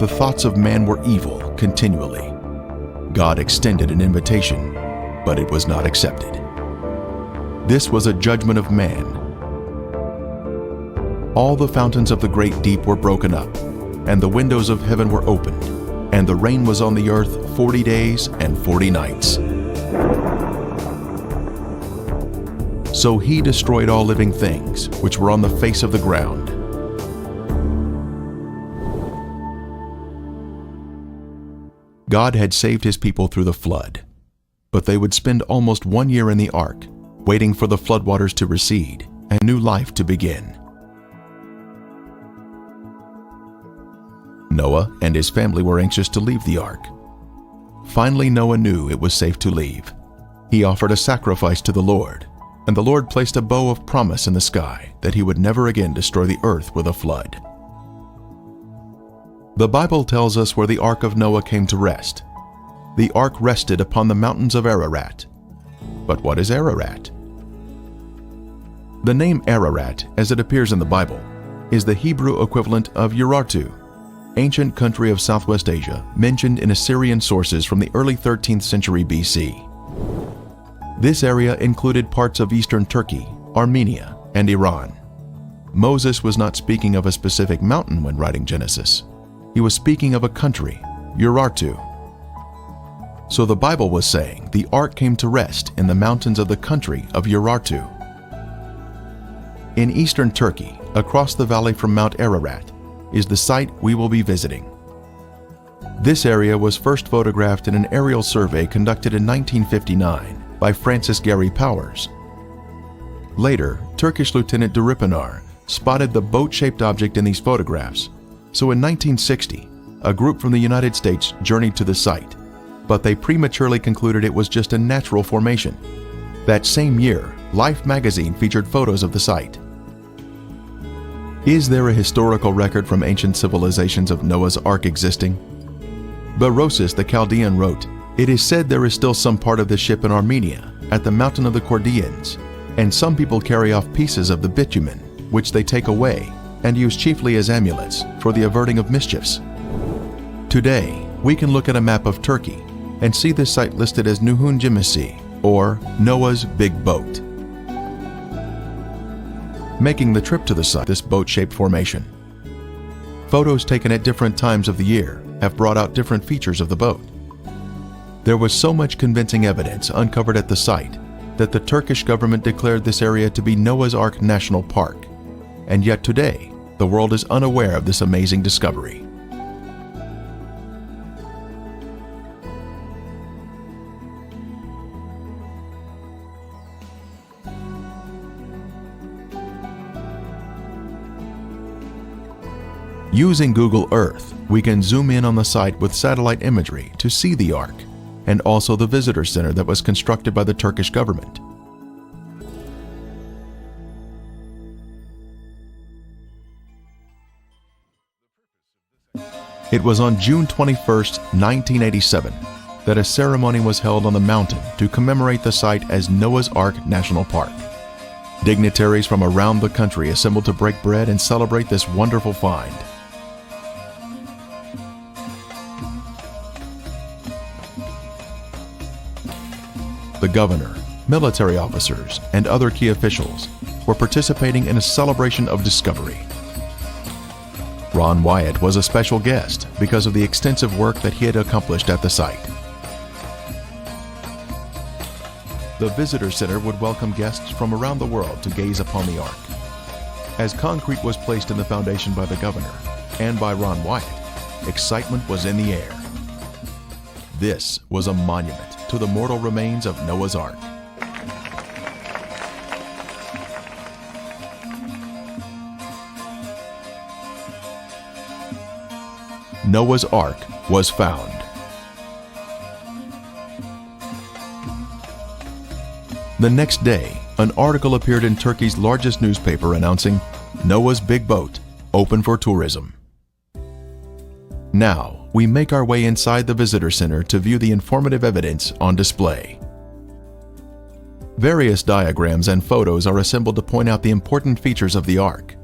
the thoughts of man were evil continually. God extended an invitation, but it was not accepted. This was a judgment of man. All the fountains of the great deep were broken up, and the windows of heaven were opened, and the rain was on the earth 40 days and 40 nights. So he destroyed all living things which were on the face of the ground. God had saved his people through the flood, but they would spend almost 1 year in the ark, waiting for the floodwaters to recede and new life to begin. Noah and his family were anxious to leave the ark. Finally, Noah knew it was safe to leave. He offered a sacrifice to the Lord, and the Lord placed a bow of promise in the sky that he would never again destroy the earth with a flood. The Bible tells us where the Ark of Noah came to rest. The ark rested upon the mountains of Ararat. But what is Ararat? The name Ararat, as it appears in the Bible, is the Hebrew equivalent of Urartu, ancient country of Southwest Asia mentioned in Assyrian sources from the early 13th century BC. This area included parts of eastern Turkey, Armenia, and Iran. Moses was not speaking of a specific mountain when writing Genesis. He was speaking of a country, Urartu. So the Bible was saying the ark came to rest in the mountains of the country of Urartu. In eastern Turkey, across the valley from Mount Ararat, is the site we will be visiting. This area was first photographed in an aerial survey conducted in 1959 by Francis Gary Powers. Later, Turkish Lieutenant Duripinar spotted the boat-shaped object in these photographs, so in 1960, a group from the United States journeyed to the site, but they prematurely concluded it was just a natural formation. That same year, Life magazine featured photos of the site. Is there a historical record from ancient civilizations of Noah's Ark existing? Berosus the Chaldean wrote, "It is said there is still some part of the ship in Armenia, at the mountain of the Chaldeans, and some people carry off pieces of the bitumen, which they take away, and use chiefly as amulets for the averting of mischiefs." Today, we can look at a map of Turkey and see this site listed as Nuhun Gemisi, or Noah's Big Boat. Making the trip to the site, this boat-shaped formation. Photos taken at different times of the year have brought out different features of the boat. There was so much convincing evidence uncovered at the site that the Turkish government declared this area to be Noah's Ark National Park, and yet today, the world is unaware of this amazing discovery. Using Google Earth, we can zoom in on the site with satellite imagery to see the Ark, and also the visitor center that was constructed by the Turkish government. It was on June 21, 1987, that a ceremony was held on the mountain to commemorate the site as Noah's Ark National Park. Dignitaries from around the country assembled to break bread and celebrate this wonderful find. The governor, military officers, and other key officials were participating in a celebration of discovery. Ron Wyatt was a special guest because of the extensive work that he had accomplished at the site. The visitor center would welcome guests from around the world to gaze upon the Ark. As concrete was placed in the foundation by the governor and by Ron Wyatt, excitement was in the air. This was a monument to the mortal remains of Noah's Ark. Noah's Ark was found. The next day, an article appeared in Turkey's largest newspaper announcing Noah's Big Boat, open for tourism. Now, we make our way inside the visitor center to view the informative evidence on display. Various diagrams and photos are assembled to point out the important features of the Ark.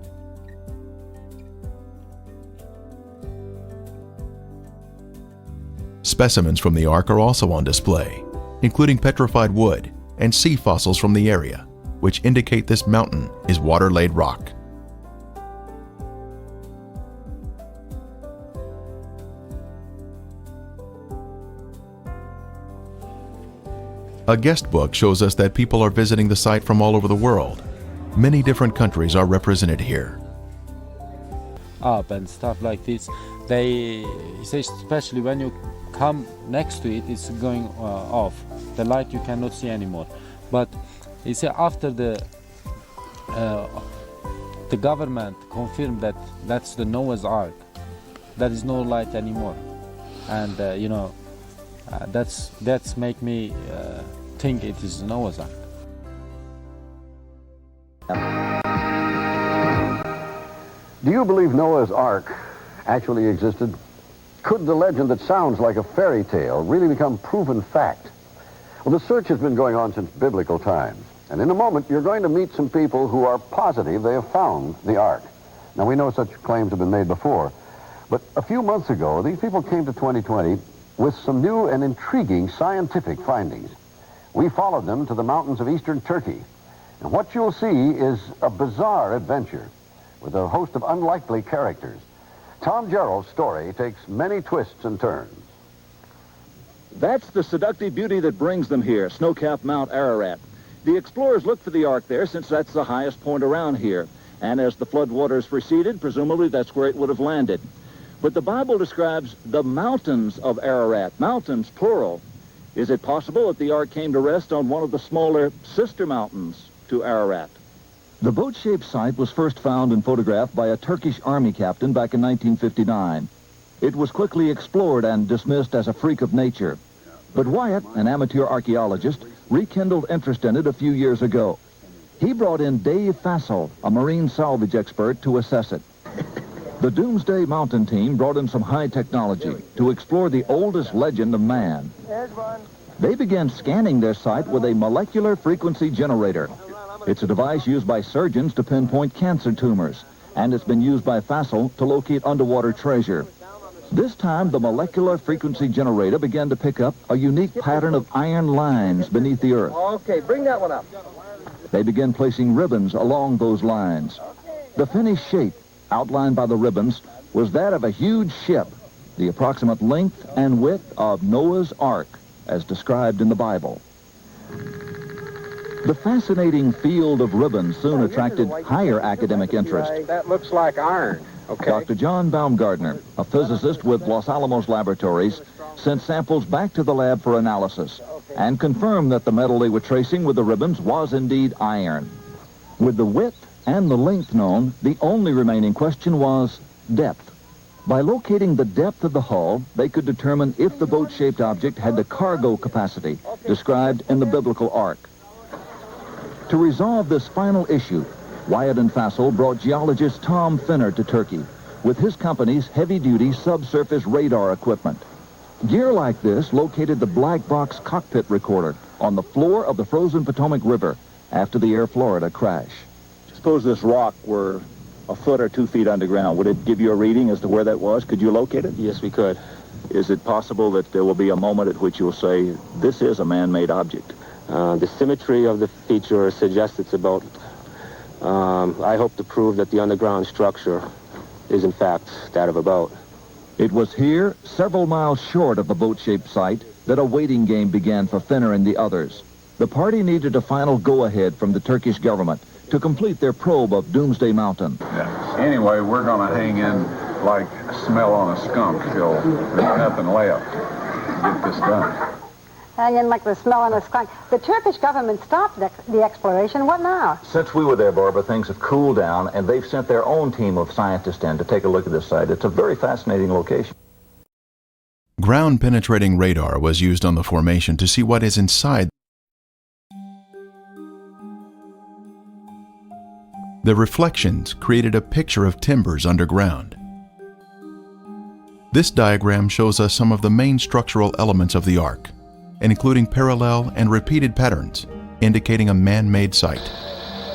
Specimens from the Ark are also on display, including petrified wood and sea fossils from the area, which indicate this mountain is water-laid rock. A guest book shows us that people are visiting the site from all over the world. Many different countries are represented here. Up and stuff like this. They say especially when you come next to it, it's going off. The light you cannot see anymore. But you see, after the government confirmed that that's the Noah's Ark, there is no light anymore, and that's make me think it is Noah's Ark. Do you believe Noah's Ark actually existed? Could the legend that sounds like a fairy tale really become proven fact? Well, the search has been going on since biblical times. And in a moment, you're going to meet some people who are positive they have found the Ark. Now, we know such claims have been made before. But a few months ago, these people came to 2020 with some new and intriguing scientific findings. We followed them to the mountains of eastern Turkey. And what you'll see is a bizarre adventure with a host of unlikely characters. Tom Gerald's story takes many twists and turns. That's the seductive beauty that brings them here, snow-capped Mount Ararat. The explorers looked for the Ark there since that's the highest point around here. And as the floodwaters receded, presumably that's where it would have landed. But the Bible describes the mountains of Ararat, mountains plural. Is it possible that the Ark came to rest on one of the smaller sister mountains to Ararat? The boat-shaped site was first found and photographed by a Turkish army captain back in 1959. It was quickly explored and dismissed as a freak of nature. But Wyatt, an amateur archaeologist, rekindled interest in it a few years ago. He brought in Dave Fassel, a marine salvage expert, to assess it. The Doomsday Mountain team brought in some high technology to explore the oldest legend of man. They began scanning their site with a molecular frequency generator. It's a device used by surgeons to pinpoint cancer tumors, and it's been used by Fassel to locate underwater treasure. This time, the molecular frequency generator began to pick up a unique pattern of iron lines beneath the earth. Okay, bring that one up. They began placing ribbons along those lines. The finished shape, outlined by the ribbons, was that of a huge ship, the approximate length and width of Noah's Ark, as described in the Bible. The fascinating field of ribbons soon attracted higher academic interest. That looks like iron. Okay. Dr. John Baumgartner, a physicist with Los Alamos Laboratories, sent samples back to the lab for analysis and confirmed that the metal they were tracing with the ribbons was indeed iron. With the width and the length known, the only remaining question was depth. By locating the depth of the hull, they could determine if the boat-shaped object had the cargo capacity described in the biblical Ark. To resolve this final issue, Wyatt and Fassel brought geologist Tom Finner to Turkey with his company's heavy-duty subsurface radar equipment. Gear like this located the black box cockpit recorder on the floor of the frozen Potomac River after the Air Florida crash. Suppose this rock were a foot or 2 feet underground. Would it give you a reading as to where that was? Could you locate it? Yes, we could. Is it possible that there will be a moment at which you'll say, this is a man-made object? The symmetry of the feature suggests it's a boat. I hope to prove that the underground structure is in fact that of a boat. It was here, several miles short of the boat-shaped site, that a waiting game began for Finner and the others. The party needed a final go-ahead from the Turkish government to complete their probe of Doomsday Mountain. Yeah. Anyway, we're going to hang in like smell on a skunk till there's nothing left to get this done. Hanging like the smell on a skunk. The Turkish government stopped the exploration. What now? Since we were there, Barbara, things have cooled down, and they've sent their own team of scientists in to take a look at this site. It's a very fascinating location. Ground-penetrating radar was used on the formation to see what is inside. The reflections created a picture of timbers underground. This diagram shows us some of the main structural elements of the Ark, including parallel and repeated patterns, indicating a man-made site.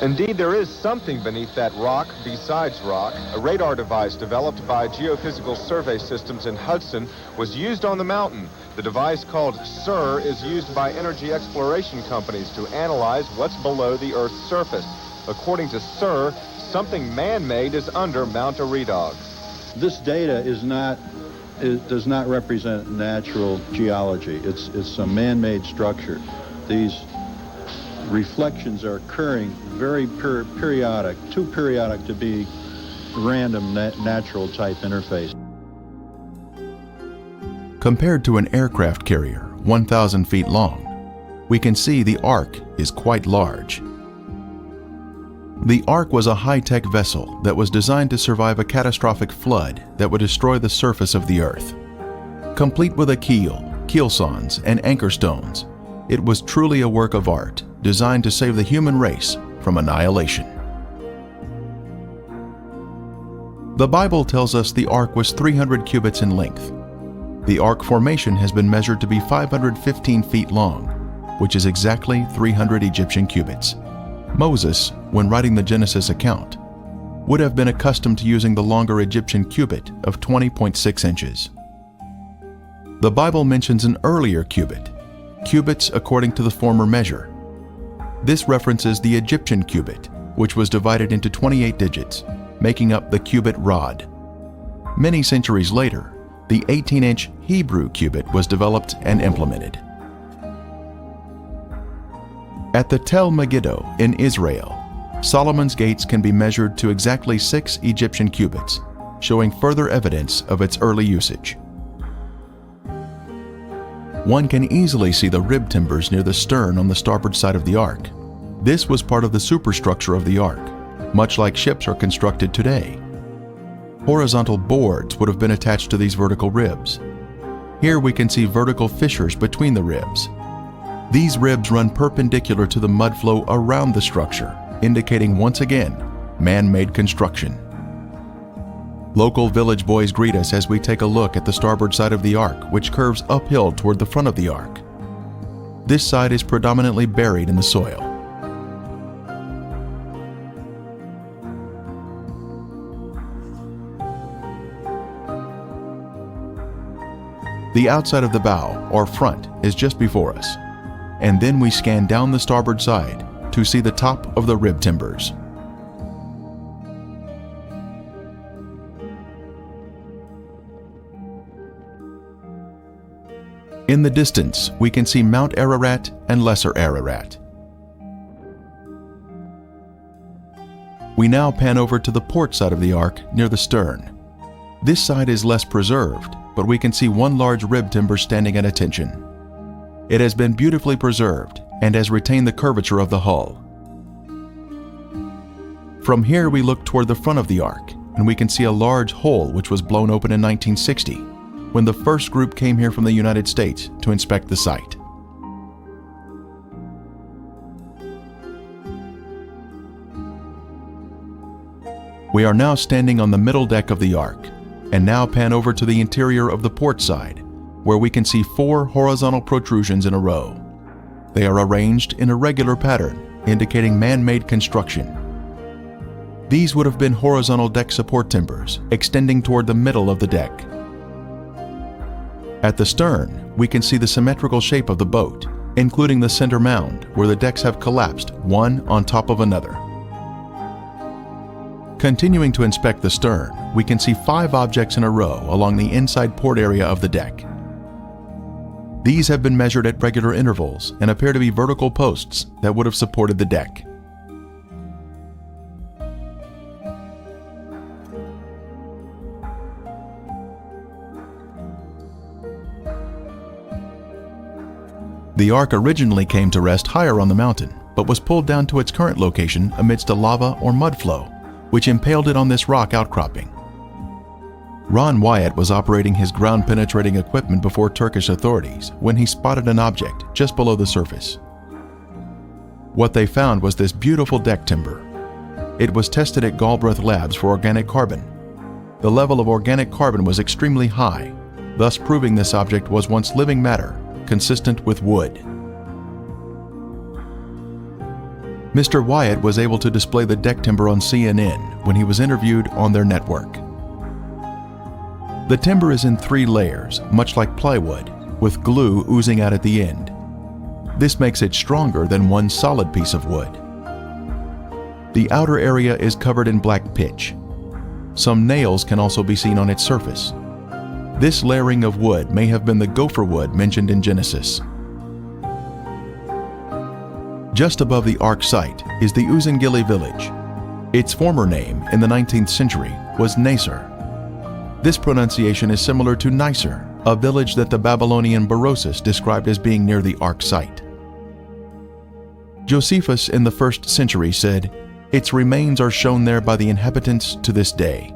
Indeed, there is something beneath that rock besides rock. A radar device developed by Geophysical Survey Systems in Hudson was used on the mountain. The device, called SIR, is used by energy exploration companies to analyze what's below the Earth's surface. According to SIR, something man-made is under Mount Eridog. This data does not represent natural geology. It's a man-made structure. These reflections are occurring very periodic, too periodic to be random natural type interface. Compared to an aircraft carrier 1,000 feet long, we can see the Ark is quite large. The Ark was a high-tech vessel that was designed to survive a catastrophic flood that would destroy the surface of the Earth. Complete with a keel, keelsawns, and anchor stones, it was truly a work of art designed to save the human race from annihilation. The Bible tells us the Ark was 300 cubits in length. The Ark formation has been measured to be 515 feet long, which is exactly 300 Egyptian cubits. Moses, when writing the Genesis account, would have been accustomed to using the longer Egyptian cubit of 20.6 inches. The Bible mentions an earlier cubit, cubits according to the former measure. This references the Egyptian cubit, which was divided into 28 digits, making up the cubit rod. Many centuries later, the 18-inch Hebrew cubit was developed and implemented. At the Tel Megiddo in Israel, Solomon's gates can be measured to exactly 6 Egyptian cubits, showing further evidence of its early usage. One can easily see the rib timbers near the stern on the starboard side of the Ark. This was part of the superstructure of the Ark, much like ships are constructed today. Horizontal boards would have been attached to these vertical ribs. Here we can see vertical fissures between the ribs. These ribs run perpendicular to the mud flow around the structure, indicating once again man-made construction. Local village boys greet us as we take a look at the starboard side of the Ark, which curves uphill toward the front of the Ark. This side is predominantly buried in the soil. The outside of the bow, or front, is just before us, and then we scan down the starboard side to see the top of the rib timbers. In the distance, we can see Mount Ararat and Lesser Ararat. We now pan over to the port side of the Ark near the stern. This side is less preserved, but we can see one large rib timber standing at attention. It has been beautifully preserved and has retained the curvature of the hull. From here we look toward the front of the Ark, and we can see a large hole which was blown open in 1960, when the first group came here from the United States to inspect the site. We are now standing on the middle deck of the Ark, and now pan over to the interior of the port side, where we can see 4 horizontal protrusions in a row. They are arranged in a regular pattern, indicating man-made construction. These would have been horizontal deck support timbers, extending toward the middle of the deck. At the stern, we can see the symmetrical shape of the boat, including the center mound, where the decks have collapsed one on top of another. Continuing to inspect the stern, we can see 5 objects in a row along the inside port area of the deck. These have been measured at regular intervals and appear to be vertical posts that would have supported the deck. The Ark originally came to rest higher on the mountain, but was pulled down to its current location amidst a lava or mud flow, which impaled it on this rock outcropping. Ron Wyatt was operating his ground-penetrating equipment before Turkish authorities when he spotted an object just below the surface. What they found was this beautiful deck timber. It was tested at Galbraith Labs for organic carbon. The level of organic carbon was extremely high, thus proving this object was once living matter, consistent with wood. Mr. Wyatt was able to display the deck timber on CNN when he was interviewed on their network. The timber is in 3 layers, much like plywood, with glue oozing out at the end. This makes it stronger than one solid piece of wood. The outer area is covered in black pitch. Some nails can also be seen on its surface. This layering of wood may have been the gopher wood mentioned in Genesis. Just above the Ark site is the Uzungili village. Its former name in the 19th century was Nasr. This pronunciation is similar to Nicer, a village that the Babylonian Berosus described as being near the Ark site. Josephus in the 1st century said, "Its remains are shown there by the inhabitants to this day."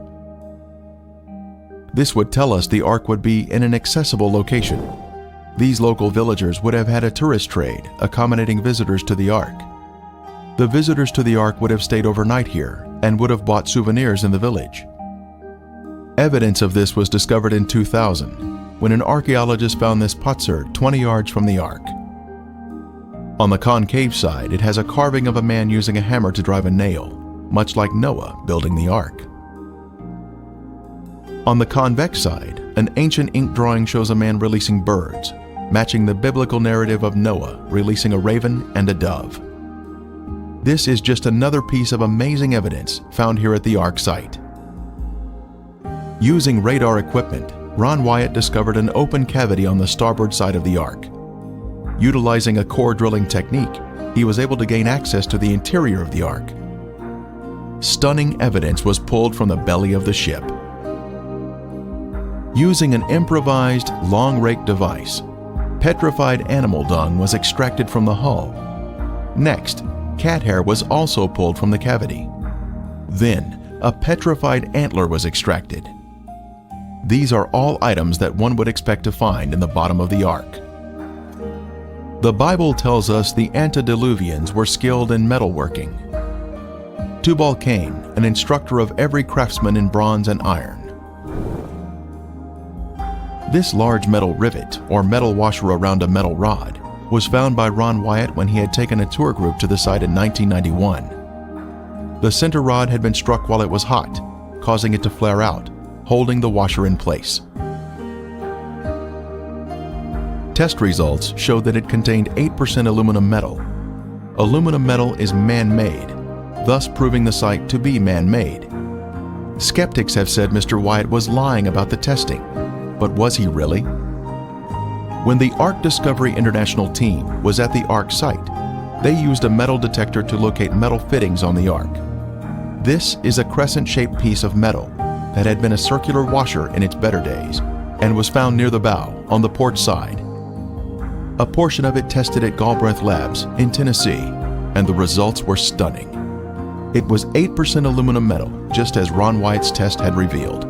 This would tell us the Ark would be in an accessible location. These local villagers would have had a tourist trade, accommodating visitors to the Ark. The visitors to the Ark would have stayed overnight here and would have bought souvenirs in the village. Evidence of this was discovered in 2000, when an archaeologist found this potsherd 20 yards from the Ark. On the concave side, it has a carving of a man using a hammer to drive a nail, much like Noah building the Ark. On the convex side, an ancient ink drawing shows a man releasing birds, matching the biblical narrative of Noah releasing a raven and a dove. This is just another piece of amazing evidence found here at the Ark site. Using radar equipment, Ron Wyatt discovered an open cavity on the starboard side of the Ark. Utilizing a core drilling technique, he was able to gain access to the interior of the Ark. Stunning evidence was pulled from the belly of the ship. Using an improvised long rake device, petrified animal dung was extracted from the hull. Next, cat hair was also pulled from the cavity. Then, a petrified antler was extracted. These are all items that one would expect to find in the bottom of the Ark. The Bible tells us the antediluvians were skilled in metalworking. Tubal-Cain, an instructor of every craftsman in bronze and iron. This large metal rivet, or metal washer around a metal rod, was found by Ron Wyatt when he had taken a tour group to the site in 1991. The center rod had been struck while it was hot, causing it to flare out, holding the washer in place. Test results showed that it contained 8% aluminum metal. Aluminum metal is man-made, thus proving the site to be man-made. Skeptics have said Mr. Wyatt was lying about the testing, but was he really? When the Ark Discovery International team was at the Ark site, they used a metal detector to locate metal fittings on the Ark. This is a crescent-shaped piece of metal that had been a circular washer in its better days and was found near the bow on the port side. A portion of it tested at Galbraith Labs in Tennessee, and the results were stunning. It was 8% aluminum metal, just as Ron Wyatt's test had revealed.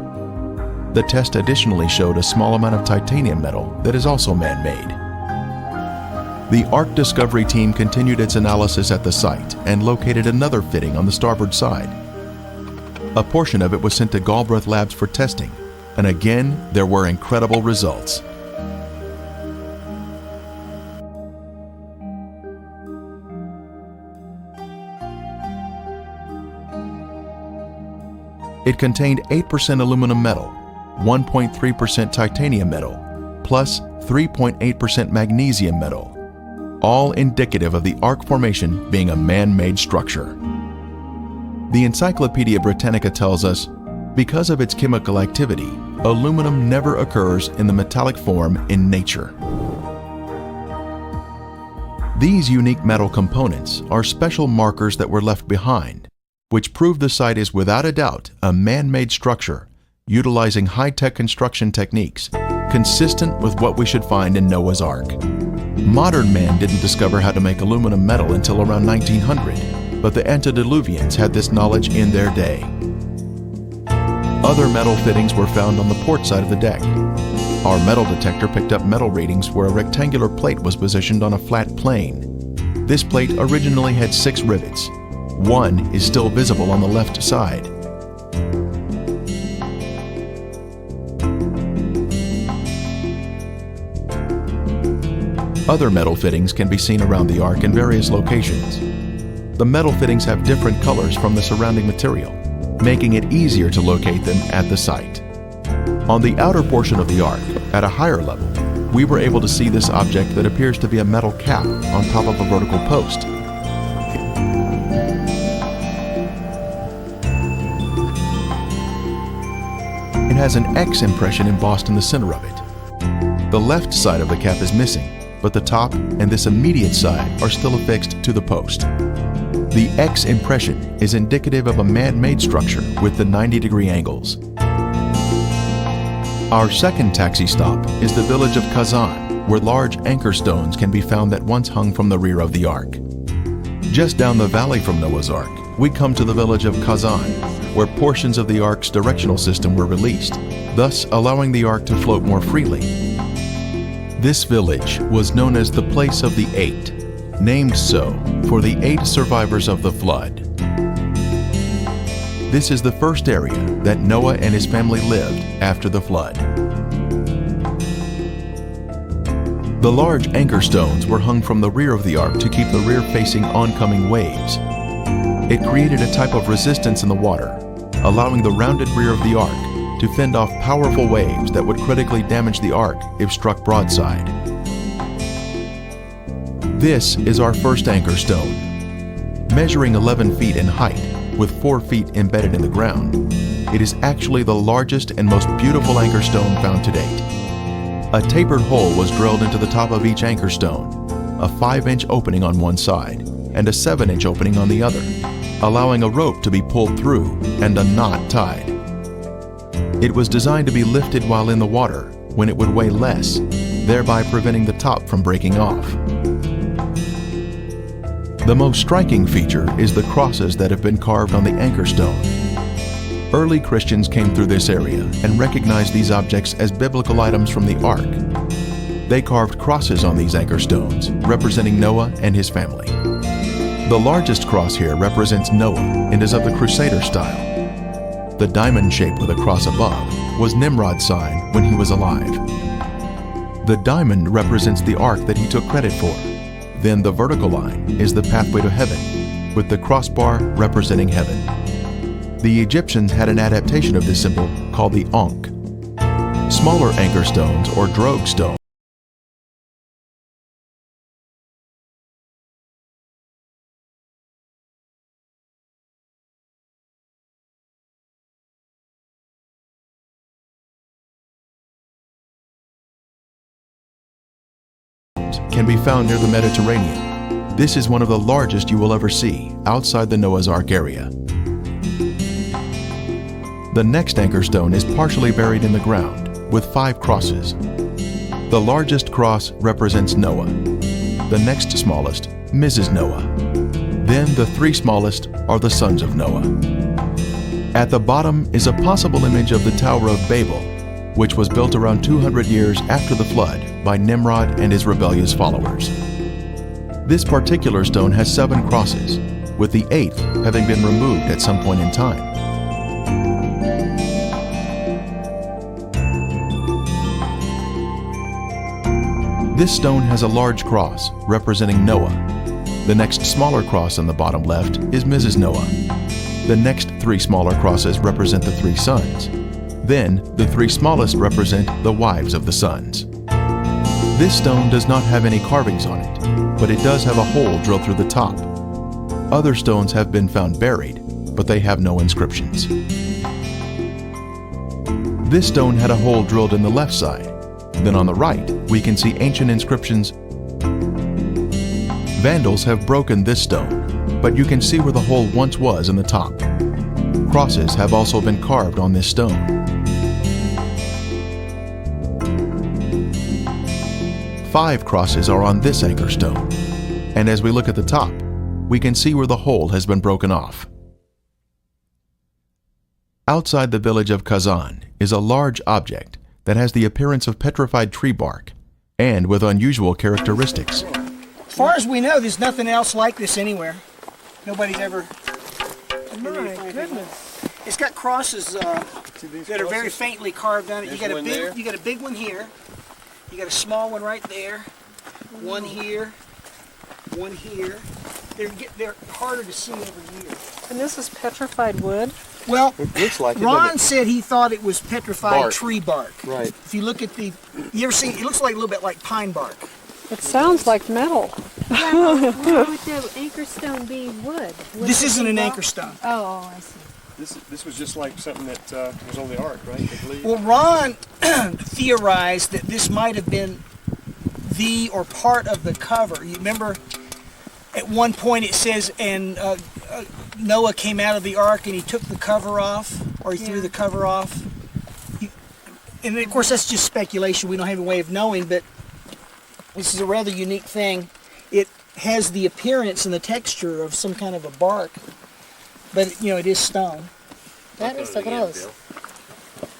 The test additionally showed a small amount of titanium metal that is also man-made. The Ark Discovery team continued its analysis at the site and located another fitting on the starboard side. A portion of it was sent to Galbraith Labs for testing, and again, there were incredible results. It contained 8% aluminum metal, 1.3% titanium metal, plus 3.8% magnesium metal, all indicative of the Ark formation being a man-made structure. The Encyclopedia Britannica tells us, because of its chemical activity, aluminum never occurs in the metallic form in nature. These unique metal components are special markers that were left behind, which prove the site is without a doubt a man-made structure utilizing high-tech construction techniques consistent with what we should find in Noah's Ark. Modern man didn't discover how to make aluminum metal until around 1900, but the antediluvians had this knowledge in their day. Other metal fittings were found on the port side of the deck. Our metal detector picked up metal readings where a rectangular plate was positioned on a flat plane. This plate originally had 6 rivets. One is still visible on the left side. Other metal fittings can be seen around the Ark in various locations. the metal fittings have different colors from the surrounding material, making it easier to locate them at the site. On the outer portion of the ark, at a higher level, we were able to see this object that appears to be a metal cap on top of a vertical post. It has an X impression embossed in the center of it. The left side of the cap is missing, but the top and this immediate side are still affixed to the post. The X impression is indicative of a man-made structure with the 90-degree angles. Our second taxi stop is the village of Kazan, where large anchor stones can be found that once hung from the rear of the ark. Just down the valley from Noah's Ark, we come to the village of Kazan, where portions of the ark's directional system were released, thus allowing the ark to float more freely. This village was known as the Place of the Eight, named so for the 8 survivors of the flood. This is the first area that Noah and his family lived after the flood. The large anchor stones were hung from the rear of the ark to keep the rear facing oncoming waves. It created a type of resistance in the water, allowing the rounded rear of the ark to fend off powerful waves that would critically damage the ark if struck broadside. This is our first anchor stone. Measuring 11 feet in height, with 4 feet embedded in the ground, it is actually the largest and most beautiful anchor stone found to date. A tapered hole was drilled into the top of each anchor stone, a 5-inch opening on one side and a 7-inch opening on the other, allowing a rope to be pulled through and a knot tied. It was designed to be lifted while in the water when it would weigh less, thereby preventing the top from breaking off. The most striking feature is the crosses that have been carved on the anchor stone. Early Christians came through this area and recognized these objects as biblical items from the ark. They carved crosses on these anchor stones, representing Noah and his family. The largest cross here represents Noah and is of the Crusader style. The diamond shape with a cross above was Nimrod's sign when he was alive. The diamond represents the ark that he took credit for. Then the vertical line is the pathway to heaven, with the crossbar representing heaven. The Egyptians had an adaptation of this symbol called the Ankh. Smaller anchor stones, or drogue stones, can be found near the Mediterranean. This is one of the largest you will ever see outside the Noah's Ark area. The next anchor stone is partially buried in the ground with 5 crosses. The largest cross represents Noah, the next smallest, Mrs. Noah. Then the 3 smallest are the sons of Noah. At the bottom is a possible image of the Tower of Babel, which was built around 200 years after the flood by Nimrod and his rebellious followers. This particular stone has 7 crosses, with the 8th having been removed at some point in time. This stone has a large cross representing Noah. The next smaller cross on the bottom left is Mrs. Noah. The next 3 smaller crosses represent the 3 sons. Then, the 3 smallest represent the wives of the sons. This stone does not have any carvings on it, but it does have a hole drilled through the top. Other stones have been found buried, but they have no inscriptions. This stone had a hole drilled in the left side. Then on the right, we can see ancient inscriptions. Vandals have broken this stone, but you can see where the hole once was in the top. Crosses have also been carved on this stone. 5 crosses are on this anchor stone, and as we look at the top, we can see where the hole has been broken off. Outside the village of Kazan is a large object that has the appearance of petrified tree bark and with unusual characteristics. As far as we know, there's nothing else like this anywhere. Nobody's ever... My goodness. It's got crosses that are very faintly carved on it. You got a big one here. You got a small one right there. One here. One here. they're harder to see every year. And this is petrified wood? Well, It looks like it, Ron doesn't said he thought it was petrified Bark. tree bark. it? Right. If you look at the, you ever see, it looks like a little bit like pine bark. It sounds like metal. Yeah, why would the anchor stone be wood? Would This it isn't be an rock? anchor stone. Oh, I see. This was just like something that was on the ark, right? I believe. Well, Ron theorized that this might have been the or part of the cover. You remember at one point it says, and Noah came out of the ark and he took the cover off, or he threw the cover off. And of course that's just speculation. We don't have a way of knowing, but this is a rather unique thing. It has the appearance and the texture of some kind of a bark, but you know, it is stone. That is the cross.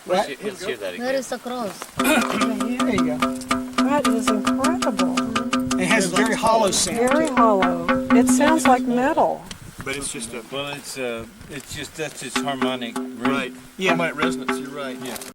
Right? That is the cross. There you go. That is incredible. It has a very hollow sound. Very hollow. It sounds like metal. But it's just a Well, it's just that's its harmonic ring. right. Yeah. Harmonic resonance. You're right. Yeah.